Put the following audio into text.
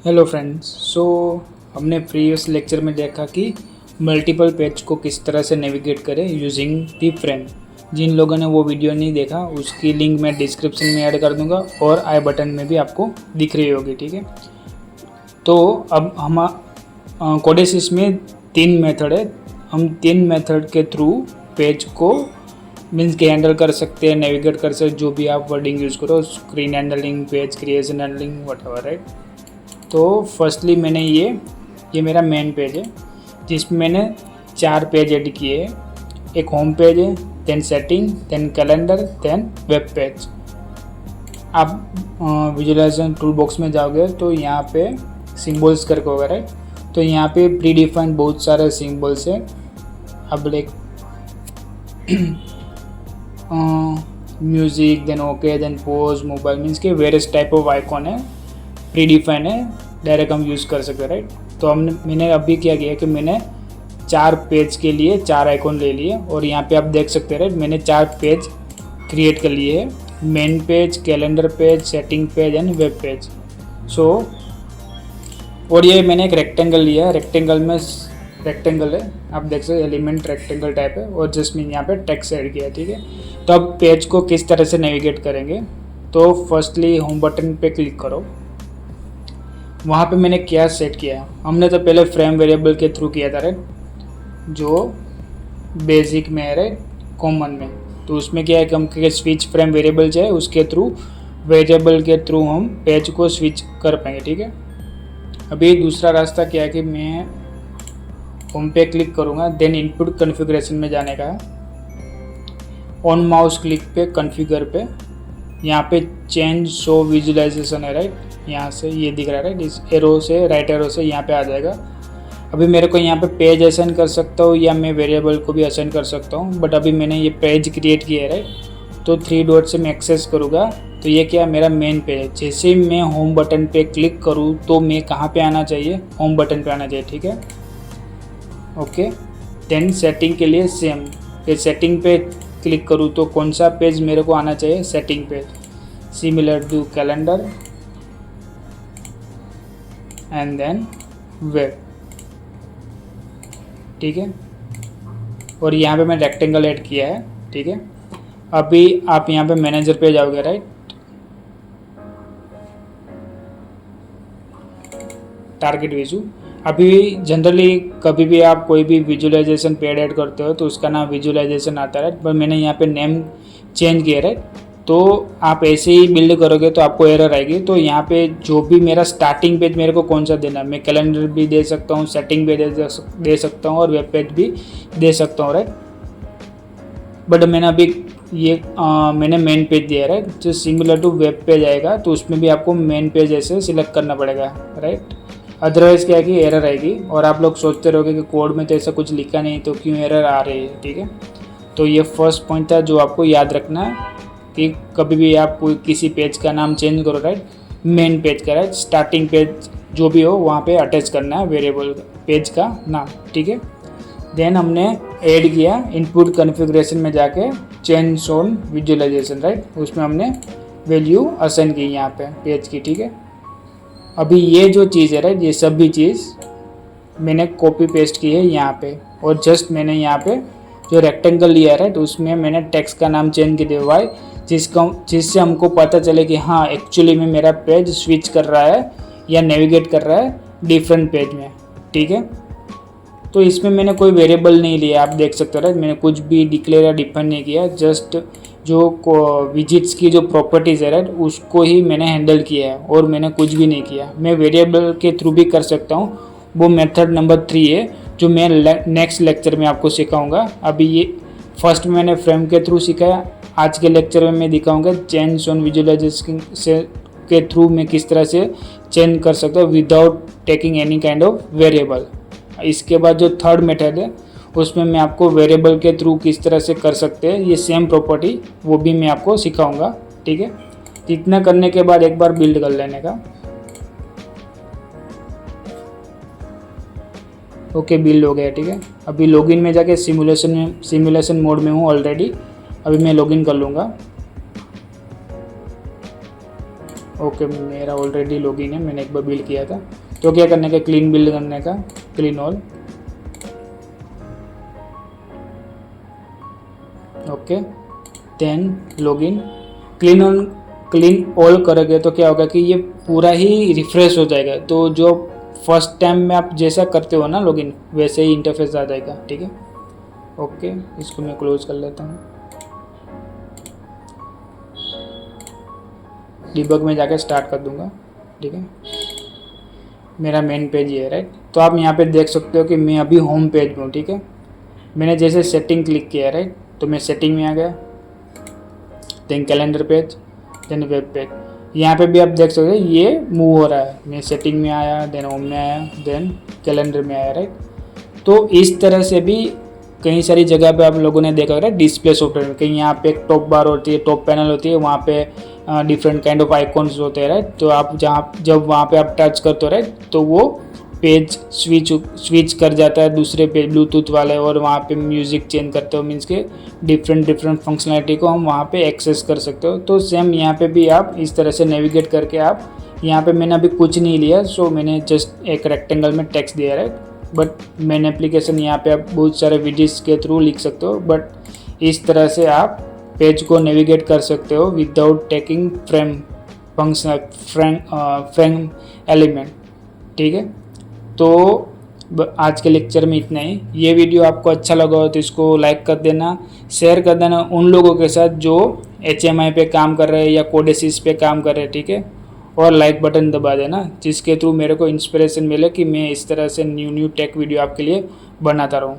Hello friends. हमने previous lecture में देखा कि मल्टीपल पेज को किस तरह से नेविगेट करें यूजिंग दी फ्रेम। जिन लोगों ने वो वीडियो नहीं देखा उसकी लिंक मैं डिस्क्रिप्शन में ऐड कर दूंगा और आई बटन में भी आपको दिख रही होगी, ठीक है। तो अब हम कोडेसिस में 3 मेथड है। हम 3 मेथड के थ्रू पेज को मीन्स के हैंडल कर सकते हैं, नेविगेट कर सकते, जो भी आप वर्डिंग यूज़ करो, screen handling, page creation handling, whatever, right. तो फर्स्टली मैंने ये मेरा मेन पेज है जिसमें मैंने 4 पेज ऐड किए हैं। एक होम पेज है, then setting, then calendar, then web page. आप विजुअलाइजेशन टूल बॉक्स में जाओगे तो यहाँ पे सिंबल्स करके होगा, राइट। तो यहाँ पे प्री डिफाइंड बहुत सारे सिंबल्स हैं। अब like music, then okay, then pause, mobile, means के वेरियस टाइप ऑफ आइकॉन है, प्री डिफाइन है, डायरेक्ट हम यूज़ कर सकते हैं, राइट। तो मैंने अभी क्या किया कि मैंने 4 पेज के लिए 4 आइकॉन ले लिए और यहाँ पे आप देख सकते हैं, राइट। मैंने 4 पेज क्रिएट कर लिए हैं, main page, calendar page, setting page and web page. और ये मैंने एक रेक्टेंगल लिया है, रेक्टेंगल है, आप देख सकते एलिमेंट रेक्टेंगल टाइप है, और जस्ट मैंने यहाँ पे टेक्स्ट ऐड किया, ठीक है। तो अब पेज को किस तरह से नेविगेट करेंगे, तो फर्स्टली होम बटन पे क्लिक करो। वहाँ पे मैंने क्या सेट किया, हमने तो पहले फ्रेम वेरिएबल के थ्रू किया था, राइट, जो बेसिक में है, राइट, कॉमन में। तो उसमें क्या है कि हम स्विच फ्रेम वेरिएबल जो है उसके थ्रू, वेरिएबल के थ्रू हम पेज को स्विच कर पाएंगे, ठीक है। अभी दूसरा रास्ता क्या है कि मैं होम पे क्लिक करूँगा, देन इनपुट कॉन्फ़िगरेशन में जाने का है, ऑन माउस क्लिक पे कॉन्फ़िगर पे, यहाँ पे चेंज शो विजुअलाइजेशन है, राइट। यहाँ से ये दिख रहा है, राइट, इस एरो से, राइट एरो से यहाँ पे आ जाएगा। अभी मेरे को यहाँ पे पेज असाइन कर सकता हूँ या मैं वेरिएबल को भी असाइन कर सकता हूँ, बट अभी मैंने ये पेज क्रिएट किया है, राइट। तो 3 डॉट से मैं एक्सेस करूँगा तो ये क्या मेरा मेन पेज है। जैसे ही मैं होम बटन पे क्लिक करूँ तो मैं कहाँ पे आना चाहिए, होम बटन पे आना चाहिए, ठीक है, ओके। देन सेटिंग के लिए सेम, फिर सेटिंग पे क्लिक करूँ तो कौन सा पेज मेरे को आना चाहिए, setting page, similar to calendar and then web, ठीक है। और यहाँ पे मैं रेक्टेंगल ऐड किया है, ठीक है। अभी आप यहाँ पे मैनेजर पे जाओगे, राइट, टारगेट विजू। अभी जनरली कभी भी आप कोई भी विजुअलाइजेशन पेड ऐड करते हो तो उसका नाम विजुअलाइजेशन आता है, पर मैंने यहाँ पे नेम चेंज किया, राइट। तो आप ऐसे ही बिल्ड करोगे तो आपको एरर आएगी। तो यहाँ पे जो भी मेरा स्टार्टिंग पेज मेरे को कौन सा देना है, मैं कैलेंडर भी दे सकता हूँ, सेटिंग भी दे सकता हूँ और वेब पेज भी दे सकता हूँ, राइट। बट मैंने अभी मैंने मेन पेज दिया है, राइट, जो सिमिलर टू वेब पेज आएगा तो उसमें भी आपको मेन पेज ऐसे सिलेक्ट करना पड़ेगा, राइट। अदरवाइज़ क्या है कि एरर आएगी और आप लोग सोचते रहोगे कि कोड में तो ऐसा कुछ लिखा नहीं तो क्यों एरर आ रही है, ठीक है। तो ये फर्स्ट पॉइंट था जो आपको याद रखना है कि कभी भी आप किसी पेज का नाम चेंज करो, राइट, मेन पेज का, राइट, स्टार्टिंग पेज जो भी हो वहाँ पे अटैच करना है वेरिएबल पेज का नाम, ठीक है। देन हमने ऐड किया इनपुट कॉन्फ़िगरेशन में जाके चेंज शोन विजुअलाइजेशन, राइट, उसमें हमने वैल्यू असाइन की यहाँ पे पेज की, ठीक है। अभी ये जो चीज़ है, राइट, ये सब भी चीज़ मैंने कॉपी पेस्ट की है यहाँ पे, और जस्ट मैंने यहाँ पे जो रेक्टेंगल लिया है, राइट, उसमें मैंने टेक्स्ट का नाम चेंज कर दिया वाई, जिससे हमको पता चले कि हाँ एक्चुअली में मेरा पेज स्विच कर रहा है या नेविगेट कर रहा है डिफरेंट पेज में, ठीक है। तो इसमें मैंने कोई वेरिएबल नहीं लिया, आप देख सकते हो, राइट, मैंने कुछ भी डिक्लेयर या डिफाइन नहीं किया, जस्ट जो विजिट्स की जो प्रॉपर्टीज़ है, राइट, उसको ही मैंने हैंडल किया है और मैंने कुछ भी नहीं किया। मैं वेरिएबल के थ्रू भी कर सकता हूँ, वो मेथड नंबर 3 है जो मैं नेक्स्ट लेक्चर में आपको सिखाऊंगा। अभी ये फर्स्ट मैंने फ्रेम के थ्रू सिखाया, आज के लेक्चर में मैं दिखाऊंगा चेंज ऑन विजुअलाइजेशन से के थ्रू मैं किस तरह से चेंज कर सकता हूँ without taking any kind of variable. इसके बाद जो थर्ड मेथड है उसमें मैं आपको वेरिएबल के थ्रू किस तरह से कर सकते हैं ये सेम प्रॉपर्टी, वो भी मैं आपको सिखाऊंगा, ठीक है। इतना करने के बाद एक बार बिल्ड कर लेने का, ओके, बिल्ड हो गया, ठीक है। अभी लॉगिन में जाके सिमुलेशन मोड में हूँ ऑलरेडी, अभी मैं लॉगिन कर लूँगा, ओके, मेरा ऑलरेडी लॉगिन है, मैंने एक बार बिल्ड किया था। तो क्या करने का, क्लीन बिल्ड करने का, clean all. Okay, then login. Clean all करोगे तो क्या होगा कि ये पूरा ही रिफ्रेश हो जाएगा। तो जो फर्स्ट टाइम में आप जैसा करते हो ना लॉगिन, वैसे ही इंटरफेस आ जाएगा। ठीक है, ओके, इसको मैं क्लोज कर लेता हूँ। डिबग में जाके स्टार्ट कर दूंगा। ठीक है, मेरा मेन पेज ये है, राइट। तो आप यहाँ पे देख सकते हो कि मैं अभी होम पेज में हूँ। ठीक है, मैंने जैसे सेटिंग क्लिक किया, राइट, तो मैं सेटिंग में आ गया, then calendar page, then web page. यहाँ पे भी आप देख सकते हो ये मूव हो रहा है। मैं सेटिंग में आया, देन होम में आया, देन कैलेंडर में आया, राइट। तो इस तरह से भी कई सारी जगह पे आप लोगों ने देखा होगा डिस्प्ले सॉफ्टवेयर में, कहीं यहाँ पे एक टॉप बार होती है, टॉप पैनल होती है, वहाँ पे डिफरेंट काइंड ऑफ आइकॉन्स होते हैं, राइट। तो आप जब वहाँ पे आप टच करते हो, राइट, तो वो पेज स्विच कर जाता है दूसरे पेज ब्लूटूथ वाले, और वहाँ पे म्यूज़िक चेंज करते हो, मीन्स के डिफरेंट फंक्शनलिटी को हम वहाँ पे एक्सेस कर सकते हो। तो सेम यहाँ पे भी आप इस तरह से नेविगेट करके आप यहाँ पे, मैंने अभी कुछ नहीं लिया, सो मैंने जस्ट एक रेक्टेंगल में टेक्स्ट दिया, राइट। बट मेन एप्लीकेशन यहाँ पे आप बहुत सारे विडियोस के थ्रू लिख सकते हो, बट इस तरह से आप पेज को नेविगेट कर सकते हो without taking frame function frame element. ठीक है, तो आज के लेक्चर में इतना ही। ये वीडियो आपको अच्छा लगा हो तो इसको लाइक कर देना, शेयर कर देना उन लोगों के साथ जो HMI पे काम कर रहे हैं या कोडेसिस पे काम कर रहे हैं। ठीक है, और लाइक बटन दबा देना, जिसके थ्रू मेरे को इंस्पिरेशन मिले कि मैं इस तरह से न्यू टेक वीडियो आपके लिए बनाता रहूँ।